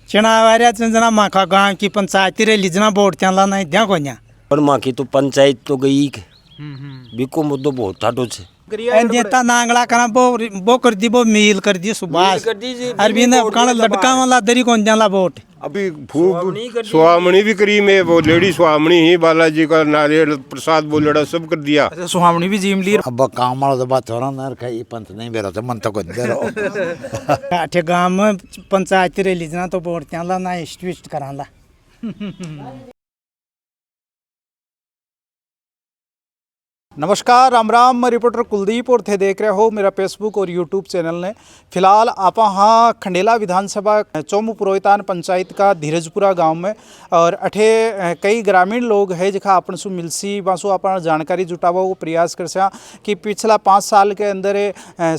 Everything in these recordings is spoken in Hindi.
चुनाव जना माखा गांव की पंचायती रैली जना वोट चला नहीं द्या कोन्या पर माँ की तो पंचायत तो गई बिको मुद्दो बहुत ठाटो छे नेता नांगला करा वो कर दी वो मील कर दी सुभाष अरविंद कण लड़का वाला दरी कौन जाला वोट अभी खूब सुहामणी भी करी में वो लेडी सुहामणी ही बालाजी का नारियल प्रसाद बोलेड़ा सब कर दिया। अच्छा सुहामणी भी जिम ली अब काम वाला तो बात हो रहा ना कहीं पंत नहीं बेरो तो मन तो को दे रहो अठे गांव में पंचायती रैली जना तो वोट चला ना ट्विस्ट कराला। नमस्कार राम राम, मैं रिपोर्टर कुलदीप और थे देख रहे हो मेरा फेसबुक और यूट्यूब चैनल ने। फिलहाल आप हाँ खंडेला विधानसभा चौमू पुरोहितान पंचायत का धीरजपुरा गांव में और अठे कई ग्रामीण लोग है जिखा अपन सु मिलसी बासु अपन जानकारी जुटावा वो प्रयास कर सया कि पिछला 5 साल के अंदर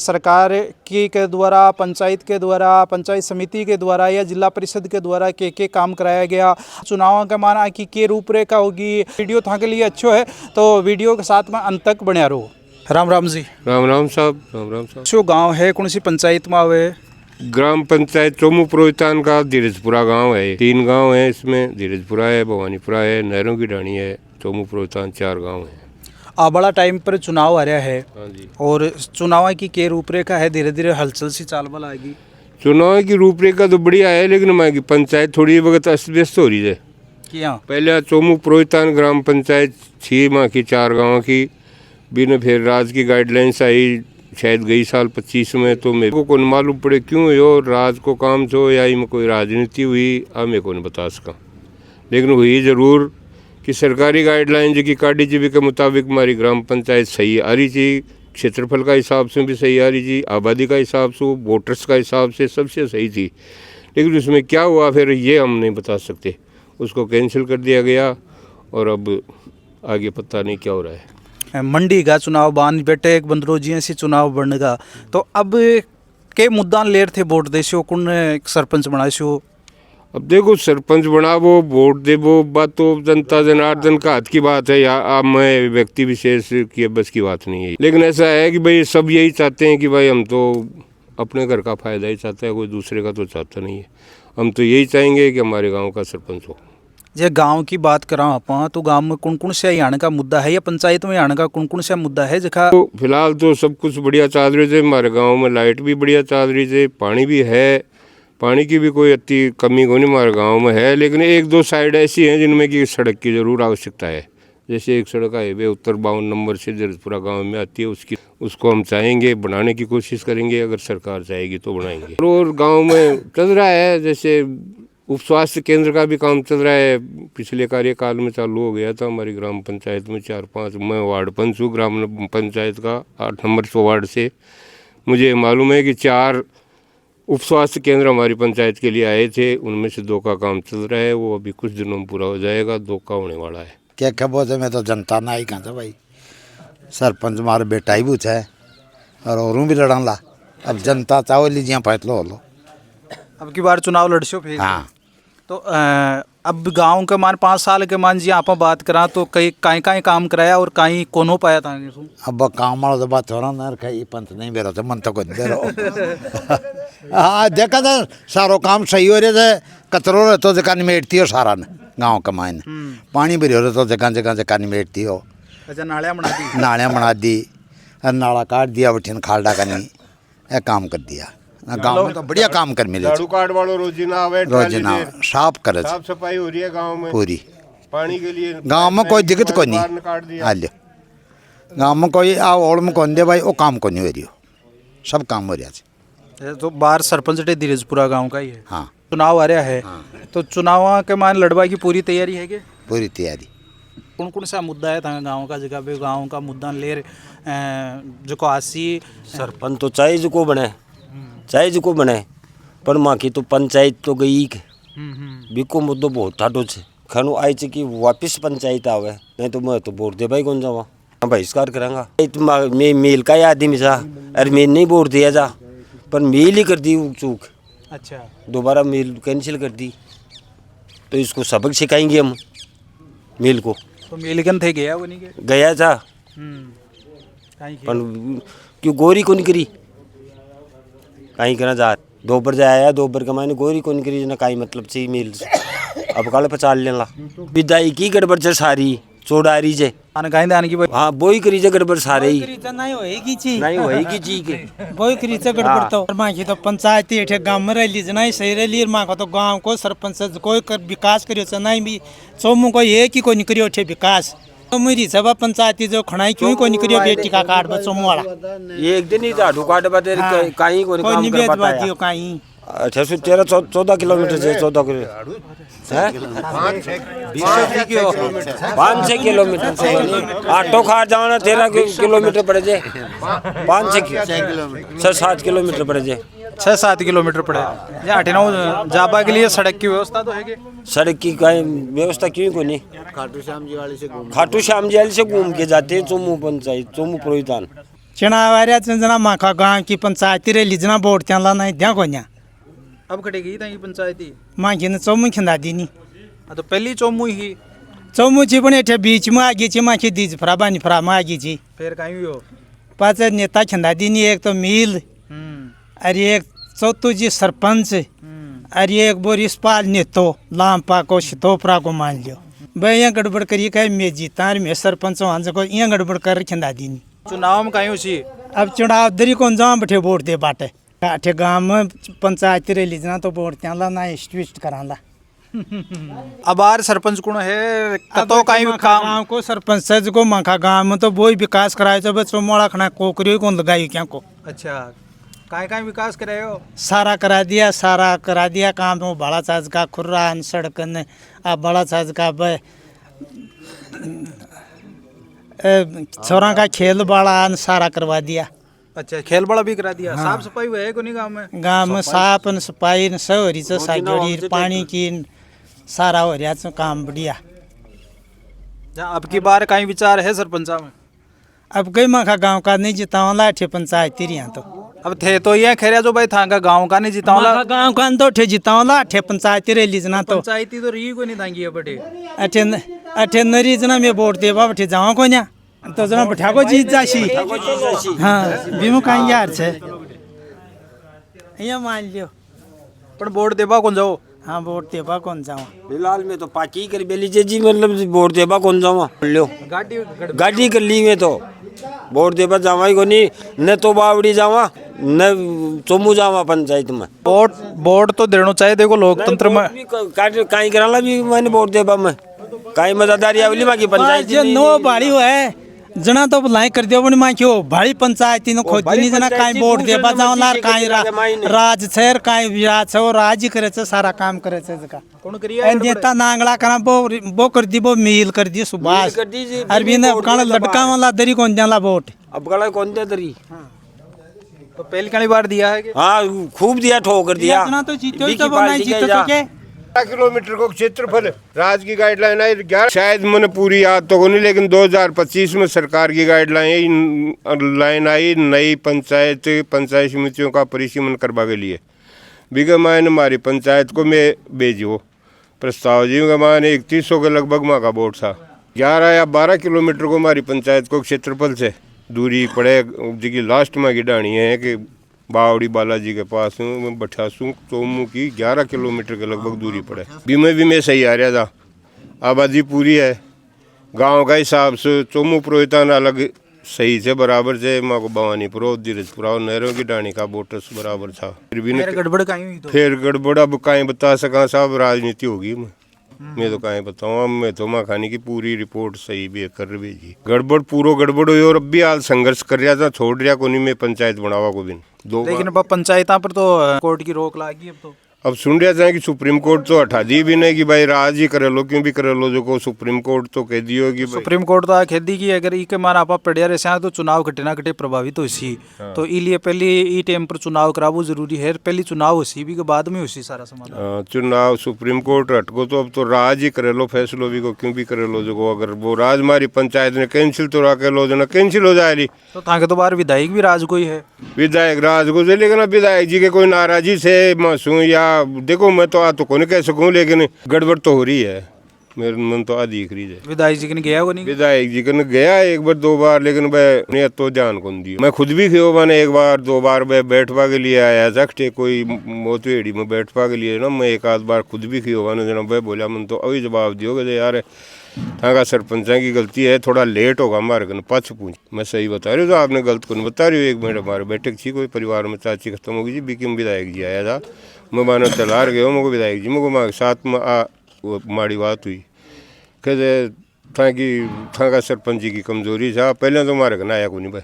सरकार की के द्वारा पंचायत के द्वारा पंचायत समिति के द्वारा या जिला परिषद के द्वारा के काम कराया गया, चुनाव का माना कि के रूपरेखा होगी। वीडियो था के लिए अच्छो है तो वीडियो के साथ में अंत तक बने रहो। राम राम जी। राम राम साहब, राम राम साहब। जो गांव है कौन सी पंचायत में आवे? ग्राम पंचायत चौमू पुरोहितान का धीरजपुरा गांव है। 3 गांव है इसमें, धीरजपुरा है, भवानीपुरा है, नहरों की ढाणी है, चौमू पुरोहितान 4 गांव है। बड़ा टाइम पर चुनाव आ रहा है। हाँ जी। और चुनाव की के रूपरेखा है, धीरे धीरे हलचल सी चाल बल आएगी। चुनाव की रूपरेखा तो बढ़िया है लेकिन हमारी पंचायत थोड़ी वक्त अस्त व्यस्त हो रही है। क्या पहले चौमू पुरोहितान ग्राम पंचायत 6 माह की 4 गाँव की बिना फिर राज की गाइडलाइंस आई शायद गई साल 25 में, तो मेरे को मालूम पड़े क्यों यो राज को काम छो या इनमें कोई राजनीति हुई अब मेरे को नहीं बता सका। लेकिन हुई ज़रूर कि सरकारी गाइडलाइन जो कि काटी जी के मुताबिक हमारी ग्राम पंचायत सही आ रही थी, क्षेत्रफल का हिसाब से भी सही आ रही थी, आबादी का हिसाब से, वोटर्स का हिसाब से सबसे सही थी। लेकिन उसमें क्या हुआ फिर ये हम नहीं बता सकते, उसको कैंसिल कर दिया गया और अब आगे पता नहीं क्या हो रहा है। मंडी का चुनाव बान बेटे एक बंदरोजी से चुनाव बढ़नेगा तो अब के मुद्दा लेर थे वोट देशो कौन सरपंच बनाशो? अब देखो सरपंच बनावो वोट देवो बात तो जनता जनार्दन का हाथ की बात है, या अब मैं व्यक्ति विशेष की बस की बात नहीं है। लेकिन ऐसा है कि भाई सब यही चाहते हैं कि भाई हम तो अपने घर का फायदा ही चाहते हैं, कोई दूसरे का तो चाहता नहीं है। हम तो यही चाहेंगे कि हमारे गाँव का सरपंच हो। जे गांव की बात करा आप तो गांव में कौन कौन से आने का मुद्दा है या पंचायत में आने का कौन कौन सा मुद्दा है जिखा? तो फिलहाल तो सब कुछ बढ़िया चल रही थे हमारे गांव में, लाइट भी बढ़िया चल रही थी, पानी भी है, पानी की भी कोई इतनी कमी को नहीं हमारे गांव में है। लेकिन 1-2 साइड ऐसी हैं जिनमें कि सड़क की ज़रूर आवश्यकता है। जैसे एक सड़क हाईवे उत्तर 52 नंबर से धीरजपुरा गाँव में आती है, उसको हम चाहेंगे बनाने की कोशिश करेंगे, अगर सरकार चाहेगी तो बनाएंगे। और गाँव में चल रहा है जैसे उप स्वास्थ्य केंद्र का भी काम चल रहा है, पिछले कार्यकाल में चालू हो गया था हमारी ग्राम पंचायत में 4-5। मैं वार्ड पंच हूँ ग्राम पंचायत का 8 नंबर वार्ड से। मुझे मालूम है कि 4 उप स्वास्थ्य केंद्र हमारी पंचायत के लिए आए थे, उनमें से 2 का काम चल रहा है, वो अभी कुछ दिनों में पूरा हो जाएगा, 2 का होने वाला है। क्या क्या बोलते मैं तो जनता ना ही कहा था भाई, सरपंच मारे बेटा ही पूछा है और भी लड़ा ला। अब जनता चाहो लीजिए फैसलो हो लो, अब की बार चुनाव लड़सो फिर। हाँ तो अब गांव के मान 5 साल के मान जी आप बात करा तो कई काई काम कराया और काई कोनो पाया था? अब काम वाला तो बात हो रहा ना कहीं पंत नहीं बेरो तो मन तो को दे रहो हाँ देखा था सारो काम सही हो रहे थे, कचरो रहे तो जगह निमेटती हो सारा ने गाँव का मायने, पानी भरी हो रहे तो जगह निमेटती हो। अच्छा नालियाँ बना दी और नाला काट दिया बठिन खालडा का नहीं ये काम कर दिया। गांव में तो बढ़िया काम कर मिले, झाड़ू काट वालों रोजीना आवे, रोजीना साफ करे, साफ सफाई हो रही है गांव में पूरी। पानी के लिए गांव में कोई दिक्कत को नहीं, हाल गांव में कोई ओड़ में कौन दे भाई वो काम को नहीं हो रही हो, सब काम हो रहा है। तो बाहर सरपंच धीरजपुरा गांव का ही है। हाँ चुनाव आ रहा है। हाँ। तो चुनाव के मान लड़वा की पूरी तैयारी है क्या? पूरी तैयारी। कौन कौन सा मुद्दा है गाँव का जगह पे गाँव का मुद्दा ले जो को आसी सरपंच तो चाहे जो को बने, चाहे जो को बने, पर माँ की तो पंचायत तो गई बिको मुद्दो बहुत ठाटो छे। खानो आई चे कि वापिस पंचायत आवे, नहीं तो मैं तो वोट दे भाई कौन जावा, बहिष्कार करांगा। मैं मेल का ही आदमी था, अरे मैं नहीं वोट दिया जा, पर मेल ही कर दी चूक। अच्छा दोबारा मेल कैंसिल कर दी, तो इसको सबक सिखाएंगे हम मेल को। तो मेलिकन थे गया वो नहीं गया था पर क्यों गोरी को नहीं करी कहीं करना जा दोबर जाया दोबर के मायने गोरी कोनी करी ना काई मतलब ची मिल अब काले पचाल लेला विदाई की गड़बड़ से सारी चोड़ारी जे आने गाइंदे आने की भाई हाँ बोई करी जे गड़बड़ सारे ही नहीं होएगी चीज नहीं होएगी जी के बोई करीच गड़बड़ तो माँ की तो पंचायती एठे गाँव में रही नहीं सही रही माँ को तो गाँव को सरपंच कोई विकास करियो नहीं भी चौमू को ये की कोई नहीं करियो एठे विकास मेरी सभा पंचायती जो खणाई क्यों कोई नहीं करियो बेटी का कार्ड बच्चों वाला ये एक दिन ही झाड़ू काट बाते कहीं कोई कोई काम नहीं कर बेच पाता बातियो कहीं 14 किलोमीटर से 14 किलोमीटर 5-6 किलोमीटर से ऑटो खार जाना 13 किलोमीटर पड़े जे 5-6 किलोमीटर पड़े जे 6-7 किलोमीटर पड़े यहाँ हटेना जाबा के लिए सड़क की व्यवस्था तो है सड़क की कहीं व्यवस्था क्यों को नहीं खाटू श्याम जी वाली से घूम के जाते हैं चोमू पंचायत चोमू पुरोहितान चुनाव जना माखा गाँव की पंचायती रही जना वोट त्याला नहीं द्या कोण्या अब कटेगी था पंचायती माँ की चौमू खिंदा दीनी तो पहली चौमू ही चौमूची पण एठे बीच में आगीची माँ की दीज फ्रा बानी फ्रा में आगीची फिर कहीं हो पाच नेता खिंदा दीनी एक तो मिल अरे एक चौथूजी सरपंच अरे एक बोरिस पाल नेतो लांपा को शितोपरा को मान लियो भाई यहाँ गड़बड़ करिए कहे मैं जीता और मैं सरपंच वहाँ से को यहाँ गड़बड़ कर खिंदा दीनी चुनाव में कहीं उसी अब चुनाव दरी कौन जाओ बैठे वोट दे बाटे अठे गाँव में पंचायती रही जना तो वोट त्याला ना ट्विस्ट कराला अब आर सरपंच कौन है तो कहीं काम गाँव को सरपंच को माखा गाँव में तो वही विकास कराए तो बच्चों मोड़ा खना कोकरी कौन लगाई क्या को अच्छा कहीं विकास करे हो सारा करा दिया काम तो बड़ा चार्ज का खुर्रा सड़कन अब बड़ा चार्ज का छोरा का खेल बड़ा सारा करवा दिया अच्छा खेल बड़ा भी करा दिया साफ सफाई हुआ है कोनी गाँव में साफ न सफाई न सवरी सागरी पानी की सारा हो रहा काम बढ़िया अब की बार कहीं विचार है सरपंचा में अब कई माखा गाँव का नहीं जितावला अठे पंचायती रिया तो अब थे तो ये खेरिया जो भाई था गाँव का नहीं जितावला गाँव का तो अठे जितावला अठे पंचायती रही लीजना तो पंचायती तो रही को नहीं थांगी है बटे अठे नरी जना में वोट देवा अठे जावा को न्या तो जना बैठा को जीत जाशी हाँ बीमो कहीं यार छे यहाँ मान लियो पर वोट देवा कौन जाओ हाँ वोट देवा कौन जावा फिलहाल में तो पाकी कर बेली जी मतलब वोट देवा कौन जावा लो गाड़ी कर ली में तो वोट देवा जावा ही कोनी न तो बावड़ी जावा न चोमू जावा पंचायत में वोट तो देना चाहिए देखो लोकतंत्र में कहीं कराला भी मैंने वोट देवा में कहीं मजादारी आवली माँ की पंचायत जो नो बाड़ी हुआ है जना तो लाई कर दियो बनी माँ क्यों भाड़ी पंचायती नो खोद नहीं जना कहीं वोट देवा जाओ लार कहीं राज छेर कहीं विराज छे वो राज ही करे छे सारा काम करे छे जका कौन करिया नेता नांगला करा वो कर दी वो मिल कर दी सुभाष अरविंद काला लड़का वाला दरी कौन जाला वोट अब काला कौन दे दरी तो पहली बार दिया है हाँ खूब दिया ठोकर दिया इतना तो जीतो तो वो नहीं जीतो तो के 11 किलोमीटर को क्षेत्रफल राज्य की गाइडलाइन आई 11 शायद मैंने पूरी याद तो नहीं लेकिन 2025 में सरकार की गाइडलाइन आई नई पंचायत समितियों का परिसीमन करवा के लिए बिगा मैंने हमारी पंचायत को मैं भेजो प्रस्ताव जी का मैंने 3100 के लगभग माँ का बोर्ड था 11 या 12 किलोमीटर को हमारी पंचायत को क्षेत्रफल से दूरी पड़े जी लास्ट में की डाणी है कि बावड़ी बालाजी के पास हूँ बठासू चोमू की 11 किलोमीटर के लगभग दूरी पड़े भी मैं सही आ रहा था आबादी पूरी है गांव का हिसाब से चोमू पुरोहितान अलग सही से बराबर से माँ को भवानीपुर धीरजपुरा और नहरों की डाणी का बोटस बराबर था फिर भी गड़बड़ कहीं हुई तो फिर गड़बड़ अब कहीं बता सका साहब राजनीति होगी मैं तो कहीं बताऊँ मैं तो माँ खाने की पूरी रिपोर्ट सही भी कर रही जी गड़बड़ पूरा गड़बड़ हुई और अब भी हाल संघर्ष कर रहा था छोड़ रहा को नहीं मैं पंचायत बढ़ावा को भी लेकिन अब पंचायत पर तो कोर्ट की रोक लागी अब सुन रहा था कि सुप्रीम कोर्ट तो हटा दी भी नहीं कि भाई राज ही करे लो क्यों भी करे लो जो को सुप्रीम कोर्ट तो कह दियो कि सुप्रीम कोर्ट तो कह दी कि अगर इके मार आप पढ़िया रहे तो चुनाव घटे ना घटे प्रभावित हो सी तो इसलिए पहले ई टाइम पर चुनाव करावो जरूरी है पहले चुनाव हो सी भी के बाद में हो सी सारा समाधान चुनाव सुप्रीम कोर्ट हटको तो अब तो राज ही करे लो फैसलो भी को क्यों भी करे लो जो को अगर वो राज हमारी पंचायत ने कैंसिल तो रखे लो जो ना कैंसिल हो जाएगी तो ताकि तो बार विधायक भी राज कोई है विधायक राज को लेकिन विधायक जी के कोई नाराजी से मासूम या देखो मैं तो आ तो कौन कह सकूं लेकिन गड़बड़ तो हो रही है मेरे मन तो आधी दिख रही है। विधायक जी ने गया को नहीं? विधायक जी कन गया एक बार दो बार, लेकिन वह ने तो ध्यान कौन दिया। मैं खुद भी खियो मैंने एक बार दो बार वह बैठवा के लिए आया जख्ते कोई मोतवेड़ी में बैठवा के लिए ना, मैं एक आध बार खुद भी खियो मैंने जना वह बोला मन तो अभी जवाब दियोगे यार थाका सरपंचा की गलती है, थोड़ा लेट होगा हमारे कन पछ पूछ। मैं सही बता रही हूँ तो आपने गलत कौन बता रही हो। एक मिनट हमारे बैठक थी कोई परिवार में चाची खत्म होगी जी, बीकिम विधायक जी आया था, मैं मानो तलार गया मुझको विधायक जी मुझको माँ के साथ में वो माड़ी बात हुई कहते थाका सरपंच जी की कमजोरी था, पहले तो हमारे कन आया को नहीं भाई,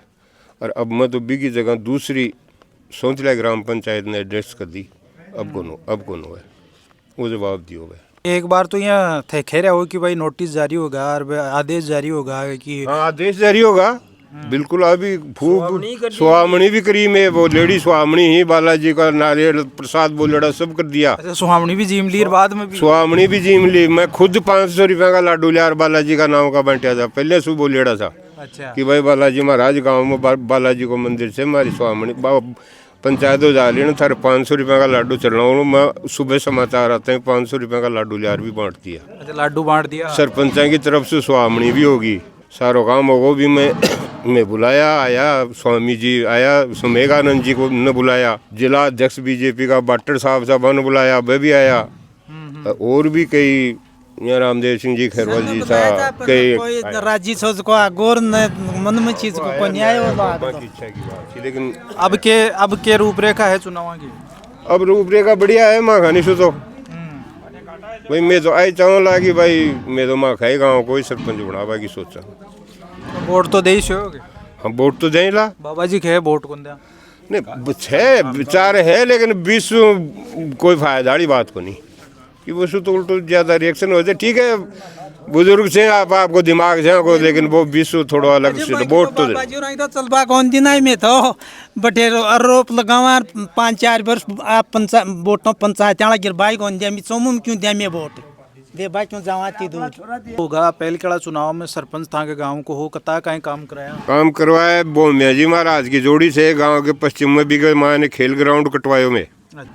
और अब मैं तो बीकी जगह दूसरी सोचला ग्राम पंचायत ने एड्रेस कर दी, अब कौन है वो जवाब दियो भाई। एक बार तो यहाँ थे खेरा हो कि भाई नोटिस जारी होगा और आदेश जारी होगा कि हाँ आदेश जारी होगा बिल्कुल। अभी खूब सुहामणी भी करी में वो लेडी सुहामणी ही बालाजी का नारियल प्रसाद बोलेड़ा सब कर दिया। अच्छा, सुहामणी भी जीम ली और बाद में भी सुहामणी भी जीम ली। मैं खुद 500 रुपये का लाडू लिया बालाजी का नाम का बांटा था, पहले से बोलेड़ा था अच्छा कि भाई बालाजी महाराज गाँव में बालाजी को मंदिर से हमारी सुहामणी पंचायत हो जा रही थारे 500 रुपये का लाडू चल रहा हूँ। मैं सुबह समाचार आते हैं 500 रुपये का लाडू लियार भी बांट दिया। अच्छा, लाडू बांट दिया। सरपंचा की तरफ से सुहामणी भी होगी, सारों काम होगा भी। मैं बुलाया आया, स्वामी जी आया, मेघानंद जी को ने बुलाया, जिला अध्यक्ष बीजेपी का बाटर साहब ने बुलाया, वह भी आया, और भी कई रामदेव सिंह जी खैरवाल जी था, कई राजी सोच को गोर मन में चीज को न्याय इच्छा की बात थी। लेकिन अब के रूपरेखा है चुनाव की? अब रूपरेखा बढ़िया है माँ खानी से तो भाई मैं तो आई चाहूँगा कि भाई मैं तो माँ खाई गाँव कोई सरपंच बनावा की सोचा। वोट तो दे ही होगे। हम वोट तो दें ला बाबा जी खे वोट कौन दिया? नहीं छः विचार है, लेकिन 20 कोई फायदा वाली बात को नहीं कि वो तो उल्टो ज़्यादा रिएक्शन हो जाए। ठीक है बुजुर्ग से आपको दिमाग से को, लेकिन वो 20 थोड़ा अलग से वोट तो दे। चलबा कौन दिन में तो बटे आरोप लगावा 5-4 वर्ष आप वोटों पंचायत गिरबाई कौन दिया चौमुम क्यों दिया मैं वोट दे भाई क्यों जावाती दूर होगा। पहले कड़ा चुनाव में सरपंच था के गांव को हो कता कहीं काम कराया? काम करवाया बोमिया जी महाराज की जोड़ी से गांव के पश्चिम में भी माँ ने खेल ग्राउंड कटवायो में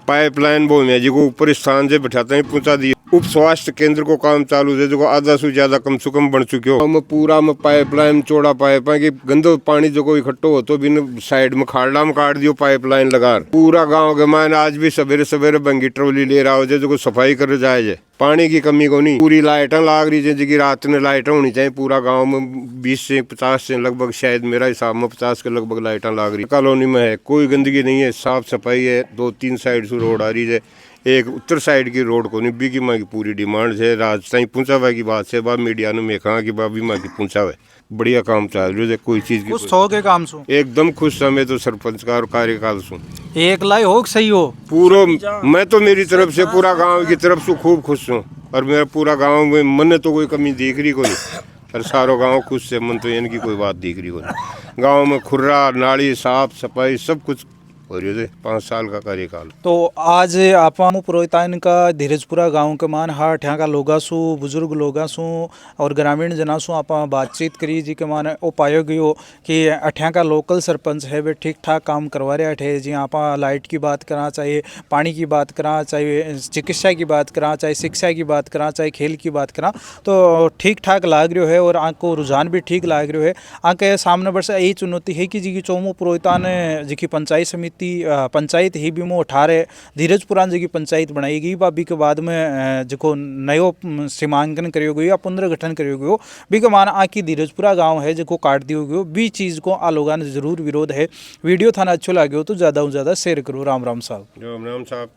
पाइपलाइन बोमिया जी को ऊपर स्थान से बिठाते ही पहुंचा दिया। उप स्वास्थ्य केंद्र को काम चालू है जो आधा से ज्यादा कम से कम बन चुके हो। में पूरा में पाइपलाइन चौड़ा पाइप है कि गंदो पानी जो कोई इकट्ठो हो तो भी साइड में खाड़ा में काट दियो पाइपलाइन लगा। पूरा गांव के मायने आज भी सवेरे सवेरे बंगी ट्रोली ले रहा हो जो सफाई कर जाए। पानी की कमी को नहीं, पूरी लाइटें लाग रही है जी रात में लाइटें होनी चाहिए पूरा गांव में 20 से 50 से लगभग, शायद मेरा हिसाब में 50 के लगभग लाइटें लाग रही। कॉलोनी में है कोई गंदगी नहीं है, साफ सफाई है। 2-3 साइड से रोड आ रही है, एक उत्तर साइड की रोड को नहीं बीकी माँ की पूरी डिमांड है। राजस्थान पहुँचावा की बात से बात मीडिया ने मैं कहा कि बाबी माँ की पहुँचावे बढ़िया काम चल रही है। कोई चीज की खुश हो के काम सु एकदम खुश समय तो सरपंच का और कार्यकाल सु एक लाई हो सही हो पूरा। मैं तो मेरी तरफ से पूरा गांव की तरफ से खूब खुश हूँ और मेरा पूरा गांव में मन तो कोई कमी दिख रही को नहीं और सारो गांव खुश से मन तो इनकी कोई बात दिख रही को नहीं। गांव में खुर्रा नाली साफ सफाई सब कुछ हो रही है। 5 साल का कार्यकाल। तो आज आप पुरोहितान का धीरजपुरा गांव के मान हाट यहाँ का लोगा सु बुजुर्ग लोगा सु और ग्रामीण जना सु आप बातचीत करी जी के मान वो पायो गयो कि अठिया का लोकल सरपंच है वे ठीक ठाक काम करवा रहे अठे जी आप लाइट की बात करा चाहिए, पानी की बात करा चाहिए, चिकित्सा की बात करा चाहे शिक्षा की बात करा चाहे खेल की बात करा तो ठीक ठाक लाग रही है और आँख को रुझान भी ठीक लाग रही है। आँख सामने वर्ष यही चुनौती है कि जी की चौमू पुरोहितान जी की पंचायत समिति पंचायत ही भी मुँह उठारे धीरजपुरा जी की पंचायत बनाई गई बाबी के बाद में जो नयो सीमांकन करियो गयो या पुनर्गठन करियो गयो बी के मान आकी धीरजपुरा गांव है जो काट दियो गयो बी चीज़ को आ लोगों ने जरूर विरोध है। वीडियो थाना अच्छो लाग्यो तो ज़्यादा से ज़्यादा शेयर करो। राम राम साहब। राम राम साहब।